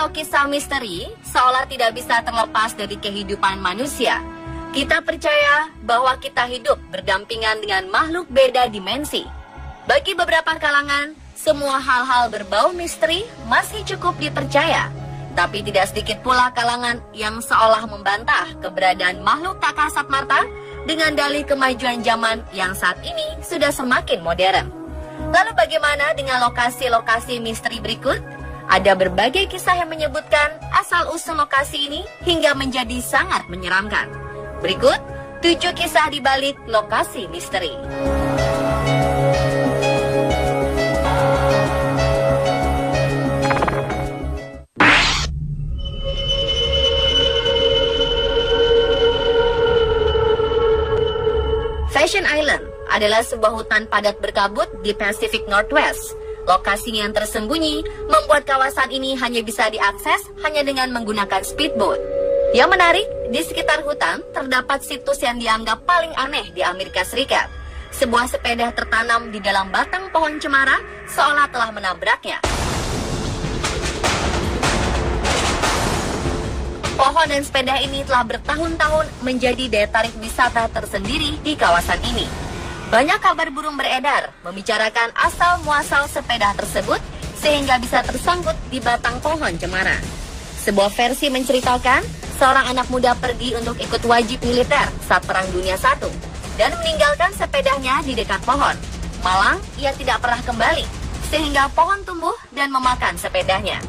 atau kisah misteri seolah tidak bisa terlepas dari kehidupan manusia. Kita percaya bahwa kita hidup berdampingan dengan makhluk beda dimensi. Bagi beberapa kalangan, semua hal-hal berbau misteri masih cukup dipercaya. Tapi tidak sedikit pula kalangan yang seolah membantah keberadaan makhluk tak kasat mata dengan dalih kemajuan zaman yang saat ini sudah semakin modern. Lalu bagaimana dengan lokasi-lokasi misteri berikut? Ada berbagai kisah yang menyebutkan asal-usul lokasi ini hingga menjadi sangat menyeramkan. Berikut 7 kisah di balik lokasi misteri. Fashion Island adalah sebuah hutan padat berkabut di Pacific Northwest. Lokasinya yang tersembunyi membuat kawasan ini hanya bisa diakses hanya dengan menggunakan speedboat. Yang menarik, di sekitar hutan terdapat situs yang dianggap paling aneh di Amerika Serikat. Sebuah sepeda tertanam di dalam batang pohon cemara seolah telah menabraknya. Pohon dan sepeda ini telah bertahun-tahun menjadi daya tarik wisata tersendiri di kawasan ini. Banyak kabar burung beredar membicarakan asal-muasal sepeda tersebut sehingga bisa tersangkut di batang pohon cemara. Sebuah versi menceritakan seorang anak muda pergi untuk ikut wajib militer saat Perang Dunia I dan meninggalkan sepedanya di dekat pohon. Malang, ia tidak pernah kembali sehingga pohon tumbuh dan memakan sepedanya.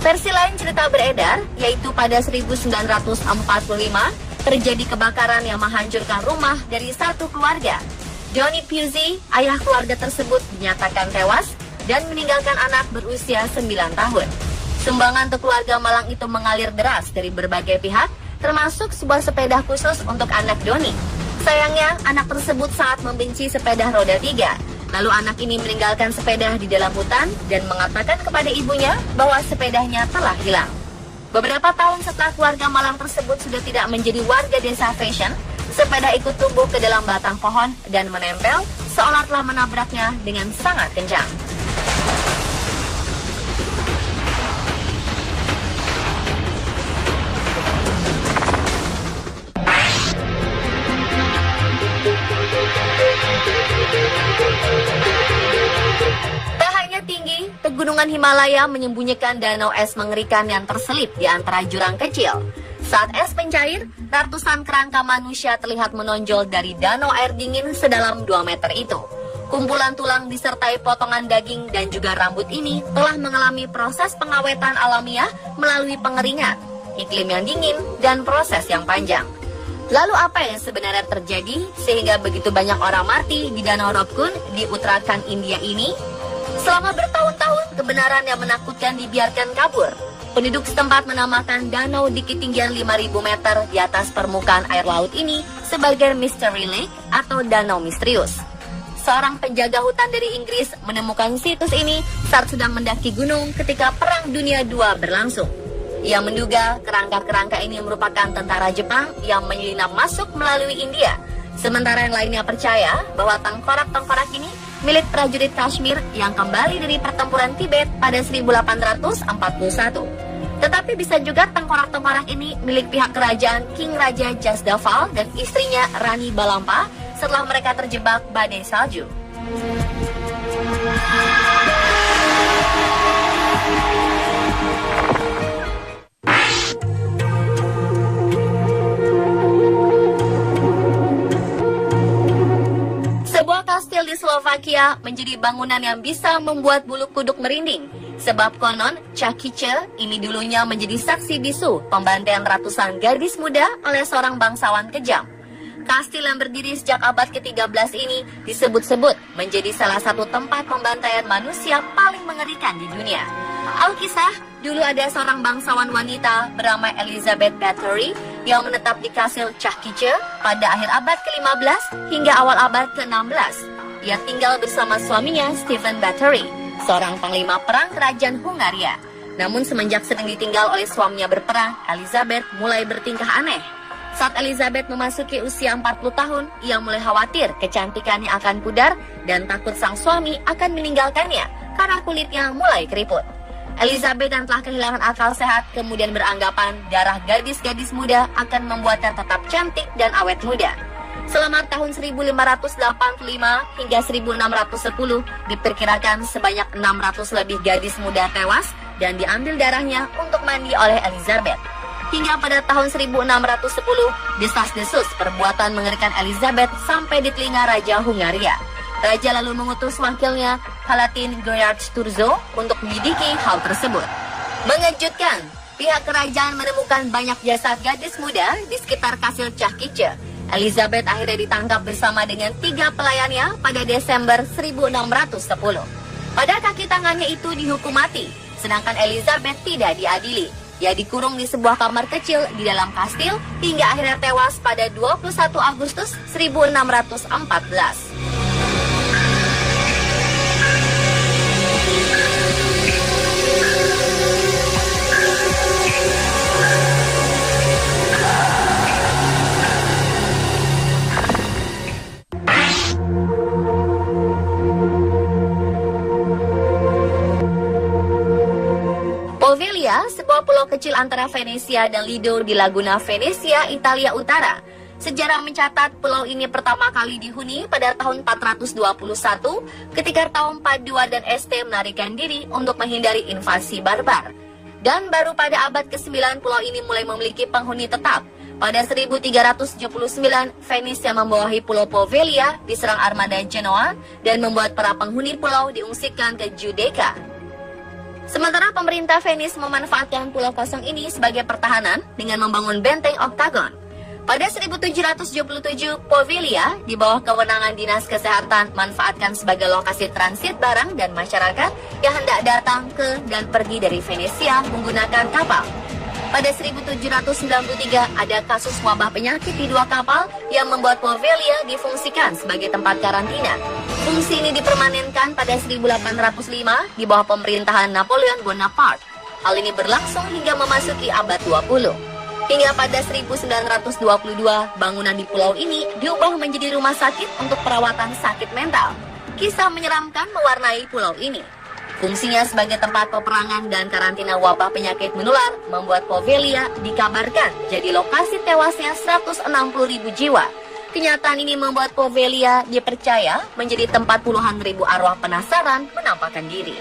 Versi lain cerita beredar, yaitu pada 1945 terjadi kebakaran yang menghancurkan rumah dari satu keluarga. Johnny Pusey, ayah keluarga tersebut, dinyatakan tewas dan meninggalkan anak berusia 9 tahun. Sumbangan untuk keluarga Malang itu mengalir deras dari berbagai pihak, termasuk sebuah sepeda khusus untuk anak Johnny. Sayangnya, anak tersebut sangat membenci sepeda roda 3. Lalu anak ini meninggalkan sepeda di dalam hutan dan mengatakan kepada ibunya bahwa sepedanya telah hilang. Beberapa tahun setelah keluarga Malang tersebut sudah tidak menjadi warga desa Fashion, sepeda ikut tumbuh ke dalam batang pohon dan menempel seolah telah menabraknya dengan sangat kencang. Pegunungan Himalaya menyembunyikan danau es mengerikan yang terselip di antara jurang kecil. Saat es mencair, ratusan kerangka manusia terlihat menonjol dari danau air dingin sedalam 2 meter itu. Kumpulan tulang disertai potongan daging dan juga rambut ini telah mengalami proses pengawetan alamiah melalui pengeringan, iklim yang dingin, dan proses yang panjang. Lalu apa yang sebenarnya terjadi sehingga begitu banyak orang mati di Danau Robkun di Uttarakhand, India ini? Selama bertahun-tahun, kebenaran yang menakutkan dibiarkan kabur. Penduduk setempat menamakan danau di ketinggian 5.000 meter di atas permukaan air laut ini sebagai Mystery Lake atau danau misterius. Seorang penjaga hutan dari Inggris menemukan situs ini saat sedang mendaki gunung ketika Perang Dunia II berlangsung. Ia menduga kerangka-kerangka ini merupakan tentara Jepang yang menyelinap masuk melalui India. Sementara yang lainnya percaya bahwa tengkorak-tengkorak ini milik prajurit Kashmir yang kembali dari pertempuran Tibet pada 1841. Tetapi bisa juga tengkorak-tengkorak ini milik pihak kerajaan King Raja Jasdaval dan istrinya Rani Balampa setelah mereka terjebak badai salju. Kastil di Slovakia menjadi bangunan yang bisa membuat bulu kuduk merinding. Sebab konon, Čakice ini dulunya menjadi saksi bisu pembantaian ratusan gadis muda oleh seorang bangsawan kejam. Kastil yang berdiri sejak abad ke-13 ini disebut-sebut menjadi salah satu tempat pembantaian manusia paling mengerikan di dunia. Alkisah, dulu ada seorang bangsawan wanita bernama Elizabeth Bathory yang menetap di Kastil Čakice pada akhir abad ke-15 hingga awal abad ke-16. Ia tinggal bersama suaminya Stephen Bathory, seorang panglima perang kerajaan Hungaria. Namun semenjak sering ditinggal oleh suaminya berperang, Elizabeth mulai bertingkah aneh. Saat Elizabeth memasuki usia 40 tahun, ia mulai khawatir kecantikannya akan pudar dan takut sang suami akan meninggalkannya karena kulitnya mulai keriput. Elizabeth yang telah kehilangan akal sehat kemudian beranggapan darah gadis-gadis muda akan membuatnya tetap cantik dan awet muda. Selama tahun 1585 hingga 1610, diperkirakan sebanyak 600 lebih gadis muda tewas dan diambil darahnya untuk mandi oleh Elizabeth. Hingga pada tahun 1610, desas-desus perbuatan mengerikan Elizabeth sampai di telinga Raja Hungaria. Raja lalu mengutus wakilnya, Palatin Gerhard Sturzo, untuk menyelidiki hal tersebut. Mengejutkan, pihak kerajaan menemukan banyak jasad gadis muda di sekitar kastil Cahkice. Elizabeth akhirnya ditangkap bersama dengan 3 pelayannya pada Desember 1610. Pada kaki tangannya itu dihukum mati, sedangkan Elizabeth tidak diadili. Ia dikurung di sebuah kamar kecil di dalam kastil hingga akhirnya tewas pada 21 Agustus 1614. Poveglia, sebuah pulau kecil antara Venesia dan Lido di Laguna Venezia, Italia Utara. Sejarah mencatat pulau ini pertama kali dihuni pada tahun 421 ketika kaum Padua dan Este melarikan diri untuk menghindari invasi barbar. Dan baru pada abad ke-9 pulau ini mulai memiliki penghuni tetap. Pada 1379, Venesia membawahi Pulau Poveglia diserang armada Genoa dan membuat para penghuni pulau diungsikan ke Giudecca. Sementara pemerintah Venice memanfaatkan pulau kosong ini sebagai pertahanan dengan membangun benteng oktagon. Pada 1777, Poveglia di bawah kewenangan Dinas Kesehatan manfaatkan sebagai lokasi transit barang dan masyarakat yang hendak datang ke dan pergi dari Venesia menggunakan kapal. Pada 1793 ada kasus wabah penyakit di 2 kapal yang membuat Poveglia difungsikan sebagai tempat karantina. Fungsi ini dipermanenkan pada 1805 di bawah pemerintahan Napoleon Bonaparte. Hal ini berlangsung hingga memasuki abad 20. Hingga pada 1922, bangunan di pulau ini diubah menjadi rumah sakit untuk perawatan sakit mental. Kisah menyeramkan mewarnai pulau ini. Fungsinya sebagai tempat peperangan dan karantina wabah penyakit menular membuat Poveglia dikabarkan jadi lokasi tewasnya 160.000 jiwa. Kenyataan ini membuat Poveglia dipercaya menjadi tempat puluhan ribu arwah penasaran menampakkan diri.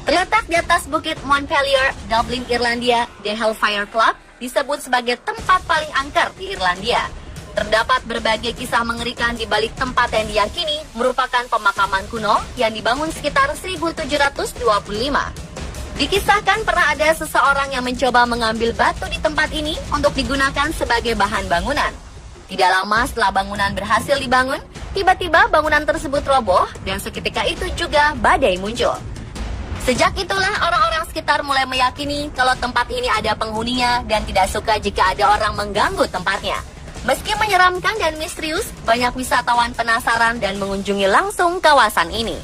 Terletak di atas bukit Montpelier, Dublin, Irlandia, The Hellfire Club disebut sebagai tempat paling angker di Irlandia. Terdapat berbagai kisah mengerikan di balik tempat yang diyakini merupakan pemakaman kuno yang dibangun sekitar 1725. Dikisahkan pernah ada seseorang yang mencoba mengambil batu di tempat ini untuk digunakan sebagai bahan bangunan. Tidak lama setelah bangunan berhasil dibangun, tiba-tiba bangunan tersebut roboh dan seketika itu juga badai muncul. Sejak itulah orang-orang sekitar mulai meyakini kalau tempat ini ada penghuninya dan tidak suka jika ada orang mengganggu tempatnya. Meski menyeramkan dan misterius, banyak wisatawan penasaran dan mengunjungi langsung kawasan ini.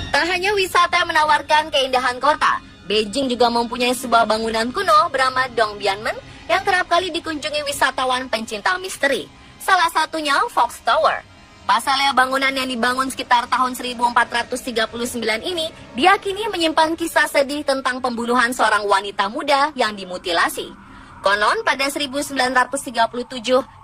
Tak hanya wisata yang menawarkan keindahan kota, Beijing juga mempunyai sebuah bangunan kuno bernama Dongbianmen yang kerap kali dikunjungi wisatawan pencinta misteri. Salah satunya Fox Tower. Pasalnya bangunan yang dibangun sekitar tahun 1439 ini diyakini menyimpan kisah sedih tentang pembunuhan seorang wanita muda yang dimutilasi. Konon pada 1937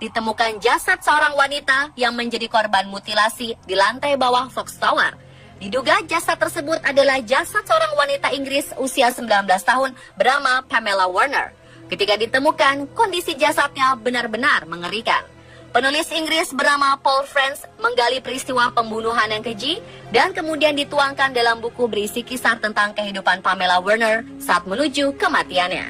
ditemukan jasad seorang wanita yang menjadi korban mutilasi di lantai bawah Fox Tower. Diduga jasad tersebut adalah jasad seorang wanita Inggris usia 19 tahun bernama Pamela Warner. Ketika ditemukan, kondisi jasadnya benar-benar mengerikan. Penulis Inggris bernama Paul Franz menggali peristiwa pembunuhan yang keji dan kemudian dituangkan dalam buku berisi kisah tentang kehidupan Pamela Warner saat menuju kematiannya.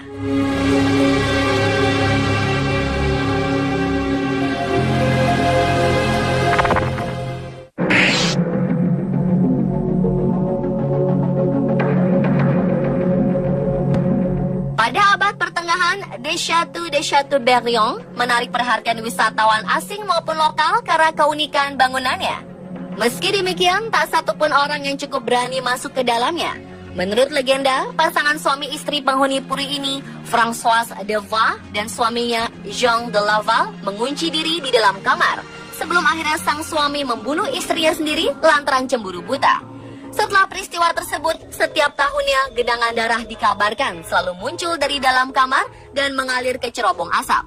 pertengahan, de Chateaubriand menarik perhatian wisatawan asing maupun lokal karena keunikan bangunannya. Meski demikian, tak satupun orang yang cukup berani masuk ke dalamnya. Menurut legenda, pasangan suami istri penghuni puri ini, Françoise de Vaux dan suaminya Jean de Laval, mengunci diri di dalam kamar sebelum akhirnya sang suami membunuh istrinya sendiri lantaran cemburu buta. Setelah peristiwa tersebut, setiap tahunnya genangan darah dikabarkan selalu muncul dari dalam kamar dan mengalir ke cerobong asap.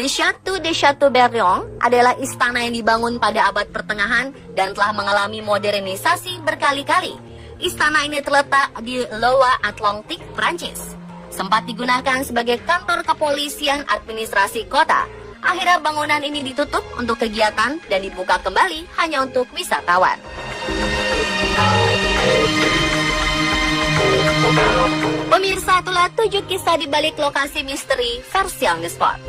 The Château de Chateaubriand adalah istana yang dibangun pada abad pertengahan dan telah mengalami modernisasi berkali-kali. Istana ini terletak di Loire-Atlantique, Prancis. Sempat digunakan sebagai kantor kepolisian administrasi kota. Akhirnya bangunan ini ditutup untuk kegiatan dan dibuka kembali hanya untuk wisatawan. Pemirsa, itulah 7 kisah di balik lokasi misteri versi on the spot.